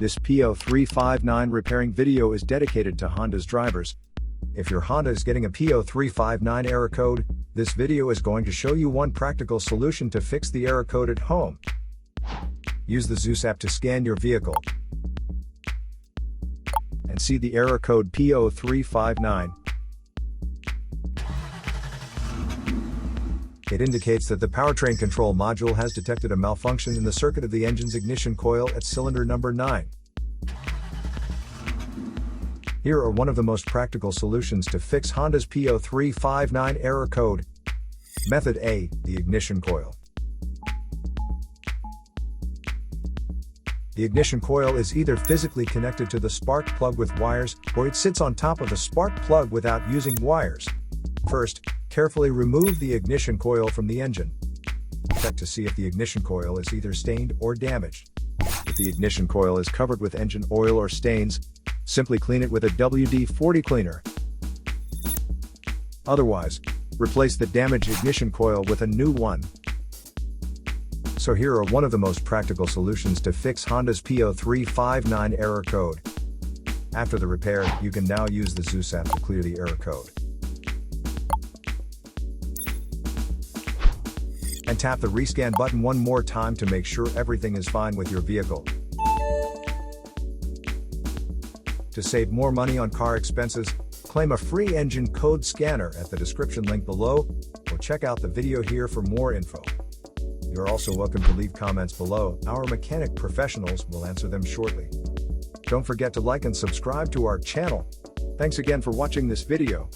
This P0359 repairing video is dedicated to Honda's drivers. If your Honda is getting a P0359 error code, this video is going to show you one practical solution to fix the error code at home. Use the Zeus app to scan your vehicle and see the error code P0359. It indicates that the Powertrain Control Module has detected a malfunction in the circuit of the engine's ignition coil at cylinder number 9. Here are one of the most practical solutions to fix Honda's P0359 error code. Method A, the ignition coil. The ignition coil is either physically connected to the spark plug with wires, or it sits on top of the spark plug without using wires. First, carefully remove the ignition coil from the engine. Check to see if the ignition coil is either stained or damaged. If the ignition coil is covered with engine oil or stains, simply clean it with a WD-40 cleaner. Otherwise, replace the damaged ignition coil with a new one. So here are one of the most practical solutions to fix Honda's P0359 error code. After the repair, you can now use the Zeus app to clear the error code. And tap the rescan button one more time to make sure everything is fine with your vehicle. To save more money on car expenses, claim a free engine code scanner at the description link below, or check out the video here for more info. You're also welcome to leave comments below. Our mechanic professionals will answer them shortly. Don't forget to like and subscribe to our channel. Thanks again for watching this video.